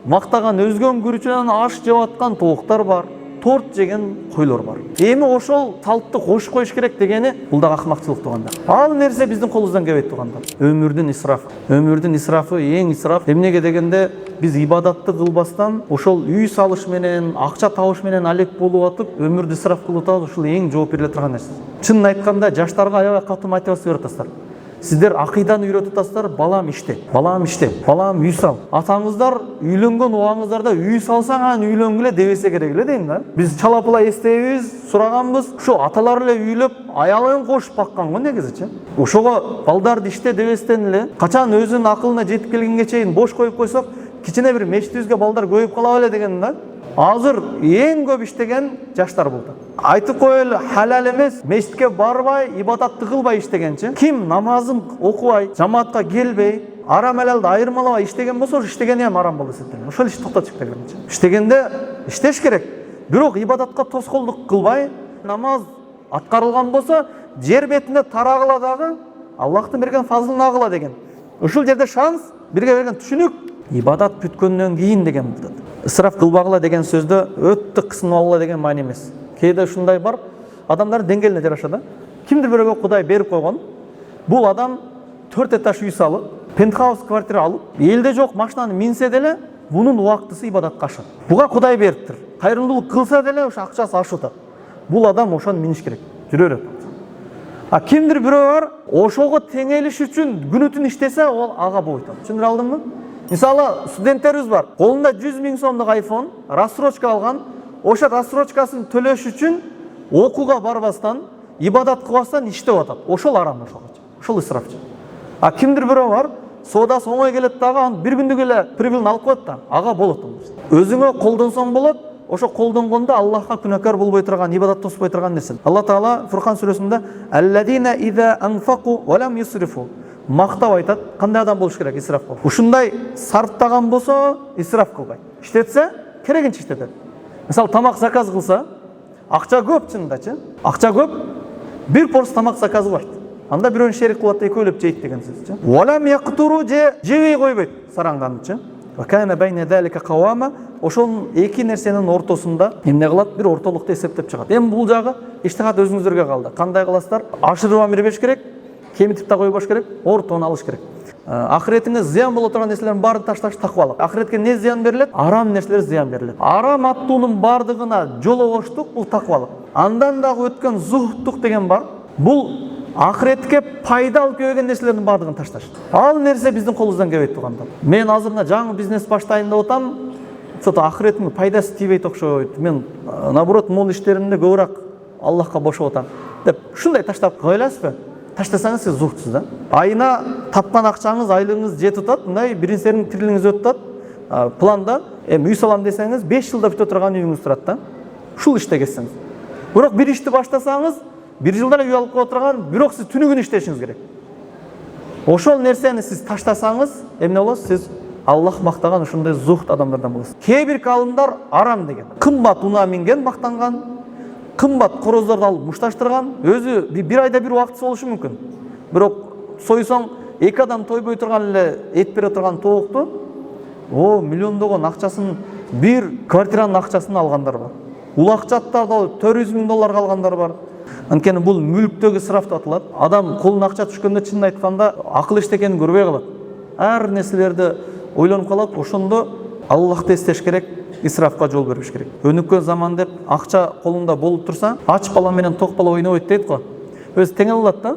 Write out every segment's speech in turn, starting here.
мактаган өзгөн күрүчүнөн аш жеп аткан тооктор бар, торт жеген койлор бар. Эми ошол салтты кош коюш керек дегени бул да акмакчылык тууганда. Ал нерсе биздин колубуздан келбейт тууганда. Өмүрдүн исрафы. Өмүрдүн исрафы эң исраф. Эмнеге дегенде биз ибадатты кылбастан ошол үй салыш менен, акча табыш менен алек болуп атып, өмүрдү исраф кылып атабыз. Ушул эң жооп бериле турган нерсе. Чынын айтканда жаштарга аябай катуу мотивация берип атасыздар. Сиздер акыйданы үйрөтүп атасыздар, балам иште, балам үй сал. Атаңыздар үйлөнгөн убагыңыздарда үй салсаң анан үйлөнгүлө дебесе керек эле дейм да. Биз чалапыла эстейбиз, сураганбыз, ушу аталар эле үйлөп, аялын кошуп баккан го негизичи. Ошого балдарды иште дебестен эле качан өзүнүн акылына жетип келгенге чейин бош коюп койсок, кичине бир мечитибизге балдар көбөйүп кала беле деген да. Азыр эң көп иштеген жаштар болду. Айтып коелу, халал эмес, мечитке барбай, ибадатты кылбай иштегенчи. Ким намазын окубай, жамаатка келбей, арам халалды айырмалабай иштеген болсо, иштегени ham арам болуп эсептелет. Ошол ишти токтотуш керек. Иштегенде иштеш керек. Бирок ибадатка тоскоолдук кылбай, намаз аткарылган болсо, жер бетинде тарагыла дагы Аллахтын берген фазылын агыла деген. Ушул жерде шанс, бирге берген түшүнүк, ибадат бүткөндөн кийин деген болот. Исраф кылбагыла деген сөздө өтө кысынып алгыла деген маани эмес. Кээде ушундай бар, адамдар деңгээлине жараша да. Кимдир бирөөгө Кудай берип койгон. Бул адам 4 этаж үй салып, пентхаус квартира алып, элде жок машинаны минсе деле, бунун убактысы ибадатка ашат. Буга Кудай бериптир. Кайрымдуулук кылса деле ошо акчасы ашып атат. Бул адам ошону миниш керек. Жүрө берет. А кимдир бирөө бар, ошого теңелиш үчүн күнү-түн иштесе, ол ага болбойт. Түшүндүрө алдымбы? Мисалы, студенттерибиз бар. Колунда 100 000 сомдук iPhone, рассрочка алган. Ошо рассрочкасын төлөш үчүн окууга барбастан, ибадат кылбастан иштеп атат. Ошол арам ошолчу. Ошол исрафчы. А кимдир бирөө бар, соодасы оңой келет дагы, аны бир күндүк эле прибылын алып коет да, ага болот. Өзүңө колдонсоң болот, ошо колдонгондо Аллахка күнәкар болбой турган, ибадат тоспой турган нерсе. Алла Таала Фуркан сүрөсүндө «Алладина иза анфаку ва лам юсрифу» мактап айтат, кандай адам болуш керек исраф кылып. Ушундай сарптаган болсо, исраф кылбайт. Иштетсе, керегинче иштетет. Мисалы, тамак заказ кылса, акча көп чындачы. Акча көп, бир порс тамак заказ кылбайт. Анда бирөөнү шерик кылат, экөөлөп жейт деген сөзчү. Валам яктуру жебей койбойт сараңданчы. Ва кана байна залика кавама, ошол эки нерсенин ортосунда эмне кылат? Бир ортолукту эсептеп чыгат. Эми бул жагы иштихат өзүңүздөргө калды. Кандай кыласыздар? Ашырып бербеш керек, кемитип да койбош керек, ортону алыш керек. Ахиретиңе зыян боло турган нерселердин баарын ташташ таквалык. Ахиретке не зыян берилет? Арам нерселер зыян берилет. Арам аттуунун бардыгына жологоштук бул таквалык. Андан дагы өткөн зухуттук деген бар. Бул ахиретке пайда алып келген нерселердин бардыгын ташташ. Ал нерсе биздин колубуздан келбейт турганда. Мен азырына жаңы бизнес баштайын деп атам. Сото ахиретиңе пайдасы тийбейт окшойт. Мен наоборот мол иштеримде көбүрөөк Аллахка бошоп атам деп ушундай таштап коеласызбы? Таштасаңыз сиз зухтсуз да. Айына тапкан акчаңыз, айлыгыңыз жетип атат, мындай биринсерин тирилиңиз өтүп атат. Планда үй салам десеңиз 5 жылда бүтө турган үйүңүз турат да. Ушул иште кетсеңиз. Бирок бир ишти баштасаңыз, 1 жылда үй алып кое турган, бирок сиз түнүгүн иштешиңиз керек. Ошол нерсени сиз таштасаңыз, эмне болосуз? Сиз Аллах мактаган ушундай зухт адамдардан болосуз. Кээ бир калымдар арам деген. Кымбат унаа минген мактанган, кымбат короздорду алып мушташтырган, өзү бир айда бир убактысы болушу мүмкүн. Бирок сойсоң, 2 адам тойбой турган эле эт бере турган тоокту, миллиондогон акчасын, бир квартиранын акчасын алгандар бар. Улакчаттарды $400,000 алгандар бар. Анткени бул мүлктөгү исраф деп атылат. Адам колуна акча түшкөндө чынын айтканда акыл иштегенин көрбөй калат. Ар нерселерди ойлонуп калат. Ошондо Аллахты эстеш керек, исрафка жол бербеш керек. Өнүккөн заман деп акча колунда болуп турса, ач бала менен ток бала ойнобойт дейт го. Өзү теңел алат да.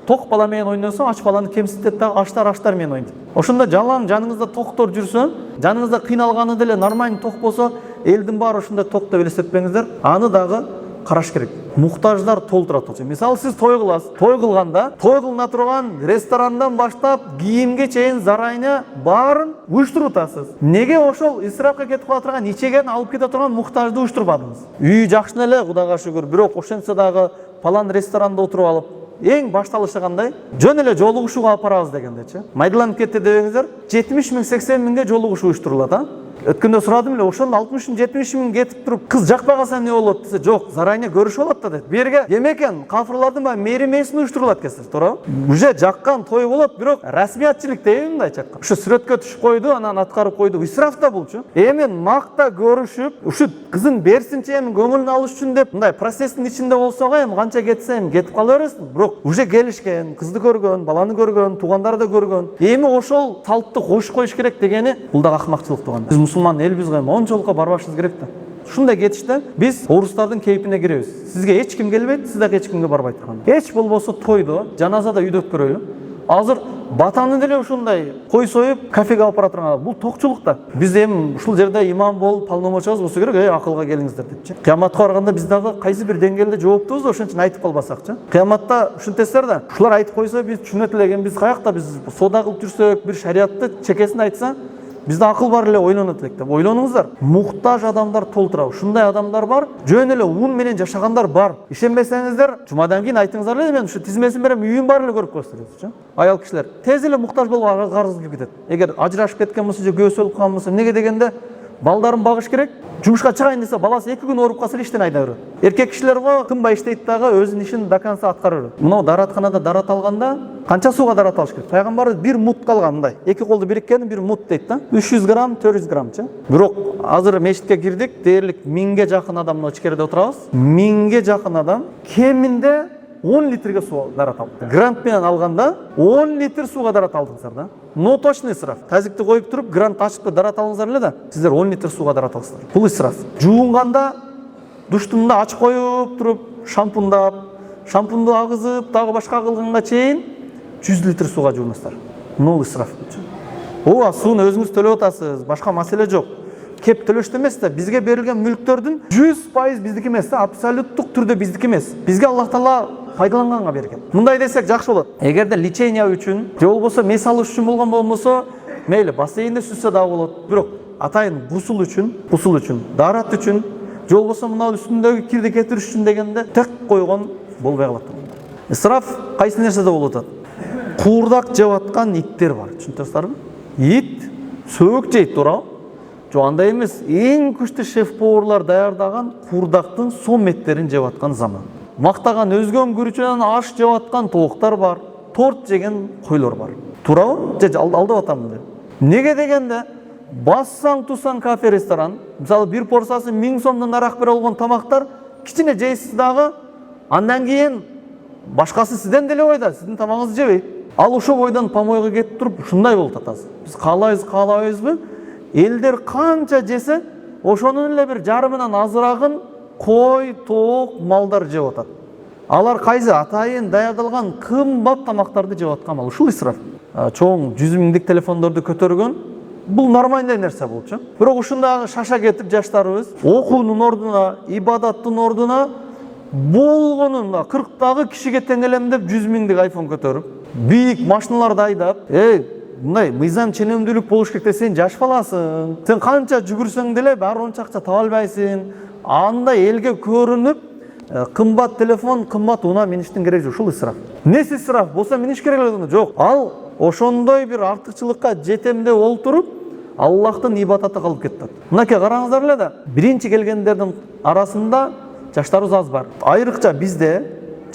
Ток бала менен ойносо, ач баланы кемситет да, аштар менен ойнойт. Ошондо жалаң жаныңызда токтор жүрсө, жаныңызда кыйналганы деле нормальный ток болсо, элдин баары ошондой ток деп элестетпеңиздер. Аны дагы караш керек. Муктаждар толтура турчу. Мисалы, сиз той кыласыз. Той кылганда, той кылына турган ресторандан баштап кийимге чейин зарайына баарын уюштуруп атасыз. Неге ошол исрафка кетип кала турган, ичеген алып кете турган муктажды уюштурбадыңыз? Үй жакшы эле, Кудайга шүгүр. Бирок ошентсе дагы палан ресторанда отуруп алып, эң башталышы кандай? Жөн эле жолугушууга алып барабыз дегендечи. Майдаланып кетти дебеңиздер, 70 000, 80 000ге жолугушуу уюштурулат, Өткөндө сурадым эле, ошондо 60-70 миң кетип туруп, кыз жакпай калса эмне болот десе, жок, заранее көрүшүп алат да дейт. Берге эмекен, кафырлардын баягы мейрамесин уюштурулат экен, туурабы? Уже жаккан той болот, бирок расмиятчылык дейби мындайча айтканда. Ушу сүрөткө түшүп койду, анан аткарып койду. Исраф да булчу. Эми макта көрүшүп, ушу кызын берсинчи эми көңүлүн алыш үчүн деп, мындай процесстин ичинде болсо эми канча кетсе эми кетип кала бересиң. Бирок уже келишкен, кызды көргөн, баланы көргөн, туугандарды көргөн. Эми ошол салтты коюш коюш керек дегени бул да акмакчылык тууганда. Биз мусулман элбиз го, ончолукка барбашыбыз керек да. Ушундай кетиште биз орустардын кейпине киребиз. Сизге эч ким келбейт, сиз дагы эч кимге барбайт турганда. Эч болбосо тойдо, жаназада үйдө өткөрөйлү. Азыр батаны деле ушундай кой союп, кафеге алып бара турган. Бул токчулук да. Биз эми ушул жерде имам болуп, полномочиябыз болсо керек, акылга келиңиздер депчи. Кыяматка барганда биз дагы кайсы бир деңгээлде жооптубуз да, ошон үчүн айтып калбасакчы. Кыяматта ушинтесиздер да, ушулар айтып койсо биз түшүнөт элеген, биз каякта биз соода кылып жүрсөк, бир шариатты чекесин айтса, бизде акыл бар эле, ойлонот элек деп. Ойлонуңуздар. Муктаж адамдар толтура. Ушундай адамдар бар, жөн эле ун менен жашагандар бар. Ишенбесеңиздер, жумадан кийин айтыңыздар эле, мен ушу тизмесин берем, үйүм бар эле көрүп коесуңдар. Аял кишилер тез эле муктаж болуп карыз кирип кетет. Эгер ажырашып кеткен болсо же көөсү өлүп калган болсо, эмнеге дегенде балдарын багыш керек. Жумушка чыгайын десе, баласы 2 күн ооруп калса иштен айдап берет. Эркек кишилер го тынбай иштейт дагы, өзүнүн ишин до конца аткара берет. Мына даратканада дарат алганда канча сууга дарат алыш керек? Пайгамбар бир мут калган мындай. Эки колду бириккен бир мут дейт да. 300 грамм, 400 граммчы. Бирок азыр мешитке кирдик, дээрлик 1000ге жакын адамны ичкерде отурабыз. 1000ге жакын адам кеминде 10 литрге суу дарат алды. Грант менен алганда 10 литр сууга дарат алдыңыздар да. Но точно исраф. Тазикти коюп туруп, грант ачып дарат алыңыздар эле да, сиздер 10 литр сууга дарат алсыздар. Бул исраф. Жуунганда душтун ачып коюп туруп, шампунду агызып, дагы башка кылганга чейин 100 литр сууга жуунасыздар. Бул исраф. Ооба, сууну өзүңүз төлөп атасыз, башка маселе жок. Кеп төлөштө эмес да, бизге берилген мүлктөрдүн 100% биздики эмес да, абсолюттук түрдө биздики эмес. Бизге Аллах Таала пайдаланганга берген. Мындай десек жакшы болот. Эгерде лечение үчүн, же болбосо мес алыш үчүн болгон болмосо, мейли бассейнде сүзсө дагы болот. Бирок атайын гусул үчүн, дарат үчүн, же болбосо мына үстүндөгү кирди кетириш үчүн дегенде тек койгон болбой калат. Исраф кайсы нерседе болуп атат? Куурдак жеп аткан иттер бар, түшүнөсүздарбы? Ит сөөк жейт, туурабы? Жок, андай эмес. Эң күчтүү шеф-поварлар даярдаган куурдактын сом эттерин жеп аткан заман. Мактаган өзгөн күрүчүнөн аш жеп аткан тооктар бар, торт жеген койлор бар. Туурабы? Же алдап атамын деп. Неге дегенде, бассаң тусаң кафе ресторан, мисалы бир порциясы 1000 сомдон арақ бере болгон тамактар кичине жейсиз дагы, андан кийин башкасы сизден деле бойда, сиздин тамагыңызды жебейт. Ал ошо бойдон помойго кетип туруп, ушундай болуп атасыз. Биз каалайбызбы? Элдер канча жесе, ошонун эле бир жарымынан азырагын кой, тоок, малдар жеп атат. Алар кайсы атайын даярдалган кымбат тамактарды жеп аткан, ушул исраф. Чоң 100 миңдик телефондорду көтөргөн, бул нормальный нерсе болчу. Бирок ушундай шаша кетип жаштарыбыз окуунун ордуна, ибадаттын ордуна болгонун 40тагы кишиге тең элем деп 100 миңдик айфон көтөрүп, бийик машиналарды айдап, мындай мыйзам ченемдүүлүк болуш керек. Сен жаш баласың, сен канча жүгүрсөң деле баары онча акча таба албайсың. Андай элге көрүнүп, кымбат телефон, кымбат унаа миништин кереги жок. Ушул исраф. Эмнеси исраф болсо миниш керек эле жок. Ал ошондой бир артыкчылыкка жетем деп олтуруп, Аллахтын ибадаты калып кетет. Мынакей караңыздар эле да, биринчи келгендердин арасында жаштарыбыз аз бар. Айрыкча бизде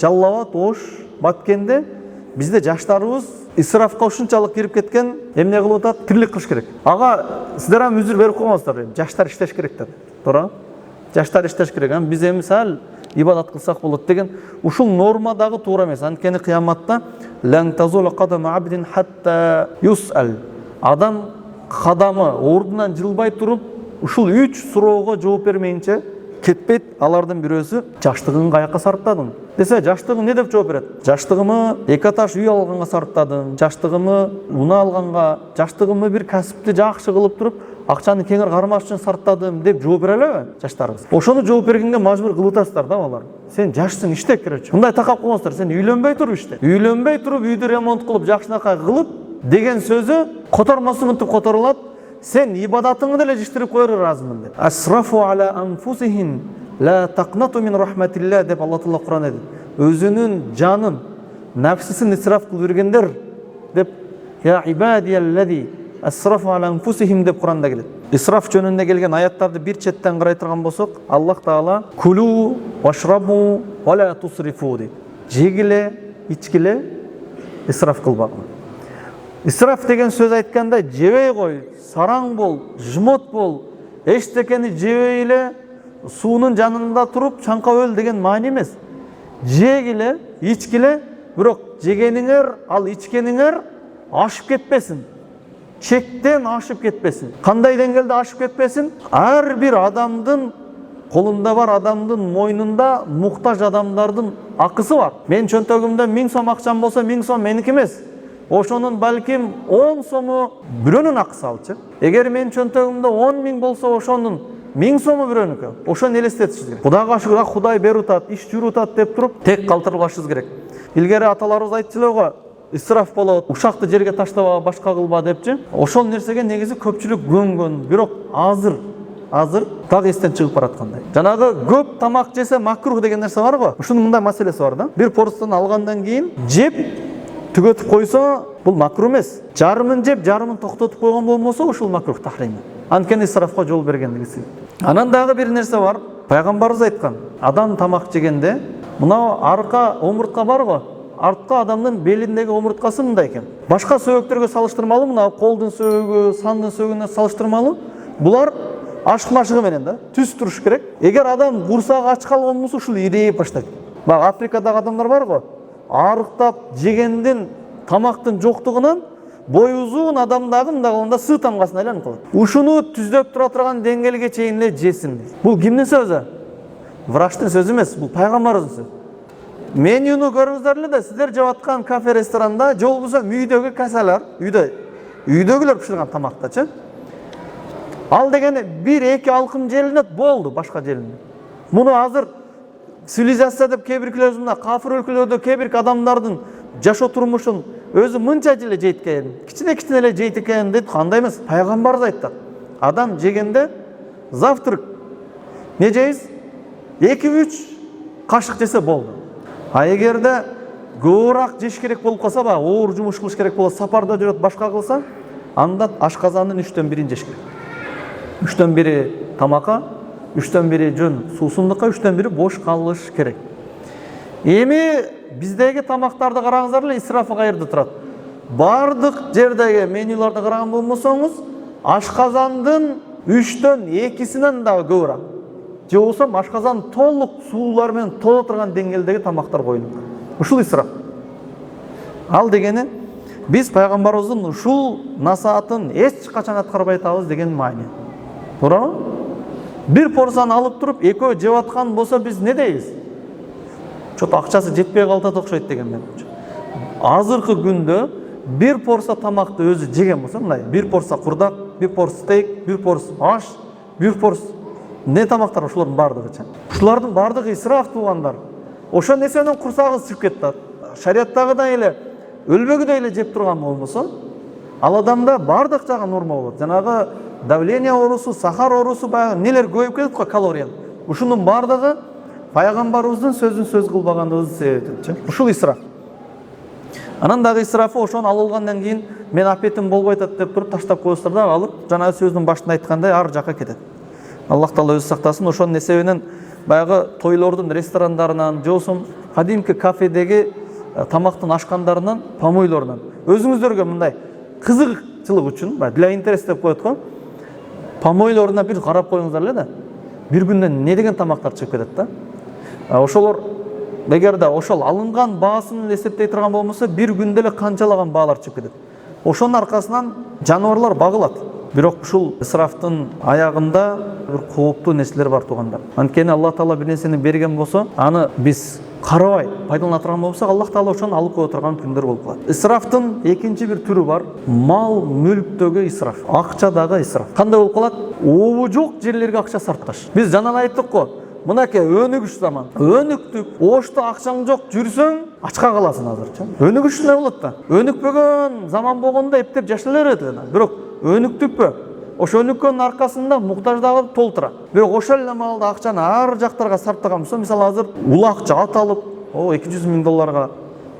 Жалал Абад, Ош, Баткенде бизде жаштарыбыз исрафка ушунчалык кирип кеткен, эмне кылып атат? Тирлик кылыш керек. Ага сиздер ham үзүр берип койгонсуздар. Жаштар иштеш керек деп. Туура? Жаштар иштеш керек. Биз эми сал ибадат кылсак болот деген ушул норма дагы туура эмес. Анткени кыяматта лан тазула кадама абдин хатта юсал. Адам кадамы ордунан жылбай туруп, ушул 3 суроого жооп бермейинче кетпейт. Алардын бирөөсү жаштыгын каяка сарптадың десе, жаштыгын не деп жооп берет? Жаштыгымы 2 этаж үй алганга сарптадым, жаштыгымы унаа алганга, жаштыгымы бир касыпты жакшы кылып туруп, акчаны кеңир кармаш үчүн сарптадым деп жооп бере албайбы жаштарыбыз? Ошону жооп бергенге мажбур кылып атасыздар да балдар. Сен жашсың, иште керек. Мындай такап койгонсуздар, сен үйлөнбөй туруп иште. Үйлөнбөй туруп үйдү ремонт кылып, жакшынакай кылып деген сөзү котормосун мынтип которулат. Сен ибадатыңды деле жиштирип коерга ыраазымын деп. Асрафу аля анфусихин ла тaqnatu min rahmatillah деп Алла Таала Кур'ан айтат. Өзүнүн жанын, нафсисин исраф кылып бергендер деп, я ибадияллази асрафу аля анфусихим деп Кур'анда келет. исраф жөнүндө келген аяттарды бир четтен карай турган болсок, Аллах Таала кулу вашрабу ва ла тусрифу дейт. Жегиле, ичкиле, исраф кылбагын. Исраф деген сөз айтканда жебей кой, сараң бол, жмот бол, эчтекени жебей эле суунун жанында туруп чаңкап өл деген маани эмес. Жегиле, ичкиле, бирок жегениңер, ал ичкениңер ашып кетпесин. Чектен ашып кетпесин. Кандай деңгээлде ашып кетпесин? Ар бир адамдын колунда бар, адамдын мойнунда муктаж адамдардын акысы бар. Мен чөнтөгүмдө 1000 сом акчам болсо, 1000 сом меники эмес. Ошонун балким 10 сому бирөөнүн акысы алчы. Эгер мен чөнтөгүмдө 10 000 болсо, ошонун 1000 сому бирөөнүкү. Ошону элестетишиз керек. Кудайга шүгүр, Кудай берип атат, иш жүрүп атат деп туруп, тек калтырбашыбыз керек. Илгери аталарыбыз айтчылар го, исраф болот, ушакты жерге таштаба, башка кылба депчи. Ошол нерсеге негизи көпчүлүк көнгөн, бирок азыр так эстен чыгып бараткандай. Жанагы көп тамак жесе макрух деген нерсе бар го. Ушунун мындай маселеси бар да. Бир порцияны алгандан кийин жеп түгөтүп койсо, бул макрух эмес. Жарымын жеп, жарымын токтотуп койгон болмосо, ушул макрух тахрим. Анткени исрафка жол бергендиги себеп. Анан дагы бир нерсе бар. Пайгамбарыбыз айткан, адам тамак жегенде, мына арка омуртка бар го, артка адамдын белиндеги омурткасы мындай экен. Башка сөөгүктөргө салыштырмалуу, мына колдун сөөгү, сандын сөөгүнө салыштырмалуу, булар ашык машыгы менен да түз туруш керек. Эгер адам курсагы ач калган болсо, ушул ирээп баштайт. Бак Африкадагы адамдар бар го, арыктап жегендин, тамактын жоктугунан бой узун адамдагы мындагында сый тамгасына айланып калат. Ушуну түздөп тура турган деңгээлге чейин эле жесин. Бул кимдин сөзү? Врачтын сөзү эмес, бул пайгамбарыбыздын сөзү. Менюну көрүңүздөр эле да, сиздер жеп аткан кафе ресторанда же болбосо үйдөгү касалар, үйдөгүлөр пиширген тамактачы. Ал дегени 1-2 алкым желинет болду, башка желинет. Муну азыр цивилизация деп кебиркилер мына кафир өлкөлөрдө кебир адамдардын жашоо турмушун өзү мынча жылы жейт экен, кичине эле жейт экен дейт. Кандай эмес? Пайгамбарыбыз айтты. Адам жегенде завтрак не жейсиз? 2-3 кашык жесе болду. А эгерде көбүрөөк жеш керек болуп калса, оор жумуш кылыш керек болот, сапарда жүрөт, башка кылса, анда ашказандын 3/1 жеш керек. 3/1 тамакка, 3/1 жөн суусундукка, 3/1 бош калыш керек. Эми биздеги тамактарды караңыздар эле, исрафы каерде турат? Бардык жердеги менюларды караган болмосоңуз, ашказандын 3/2-синен дагы көбүрөөк. Же болбосо ашказан толук суулар менен толо турган деңгээлдеги тамактар коюлат. Ушул исраф. Ал дегени биз пайгамбарыбыздын ушул насаатын эч качан аткарбай атабыз деген маани. Туурабы? Бир порцияны алып туруп, экөө жеп аткан болсо биз не дейбиз? Чото акчасы жетпей калат окшойт деген менимче. Азыркы күндө бир порция тамакты өзү жеген болсо, мындай бир порция курдак, бир порция стейк, бир порция аш, бир порция не тамактар, ушулардын бардыгычы. Ушулардын бардыгы исраф туугандар. Ошол нерсенин курсагы сип кетет. Шариаттагыдай эле өлбөгүдөй эле жеп турган болбосо, ал адамда бардык жагы норма болот. Жанагы давление оорусу, сахар оорусу, баягы нелер көбөйүп кетет го, калория. Ушунун бардыгы пайгамбарыбыздын сөзүн сөз кылбагандыгыбыз себептенчи. Ушул исраф. Анан дагы исрафы ошону алгандан кийин мен апетим болбой атат деп туруп таштап коесуздар да, алып жана сөзүнүн башында айткандай ар жакка кетет. Аллах Таала өзү сактасын. Ошонун эсебинен баягы тойлордун ресторандарынан, же болбосо кадимки кафедеги тамактын ашкандарынан, помойлорунан өзүңүздөргө мындай кызыкчылык үчүн, для интерес деп коет го, помойлоруна бир карап коюңуздар эле да. Бир күндө не деген тамактар чыгып кетет да. Ошолор эгерде ошол алынган баасын эсептей турган болмосо, бир күндө эле канчалаган баалар чыгып кетет. Ошонун аркасынан жаныбарлар багылат. Бирок ушул исрафтын аягында бир кооптуу нерселер бар туугандар. Анткени Аллах Таала бир нерсени берген болсо, аны биз карабай пайдалана турган болсок, Аллах Таала ошону алып кое турган күндөр болуп калат. Исрафтын экинчи бир түрү бар. Мал мүлктөгү исраф, акчадагы исраф. Кандай болуп калат? Обу жок жерлерге акча сарпташ. Биз жанагы айттык го, мынакей өнүгүш заман. Өнүктүк, ошто акчаң жок жүрсөң, ачка каласың азырчы. Өнүгүш эмне болот да? Өнүкпөгөн заман болгондо эптеп жашала берет. Бирок өнүктүкпү? Ошо өнүккөндүн аркасында муктаждагы толтура. Бирок ошол эле маалда акчаны ар жактарга сарптаган болсо, мисалы азыр улакча ат алып, $200 000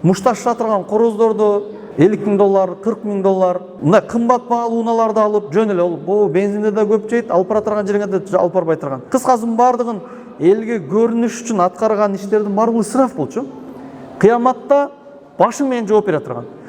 мушташ жатырган короздорду $50.000, $40.000 мына кымбат баалуу унааларды алып жөн эле ол бу бензинде да көп жейт, алып бара турган жериңе да алып барбай турган. Кыскасы бардыгын элге көрүнүш үчүн аткарган иштердин баардыгы ысыраф болчу. Кыяматта башың менен жооп бере турган.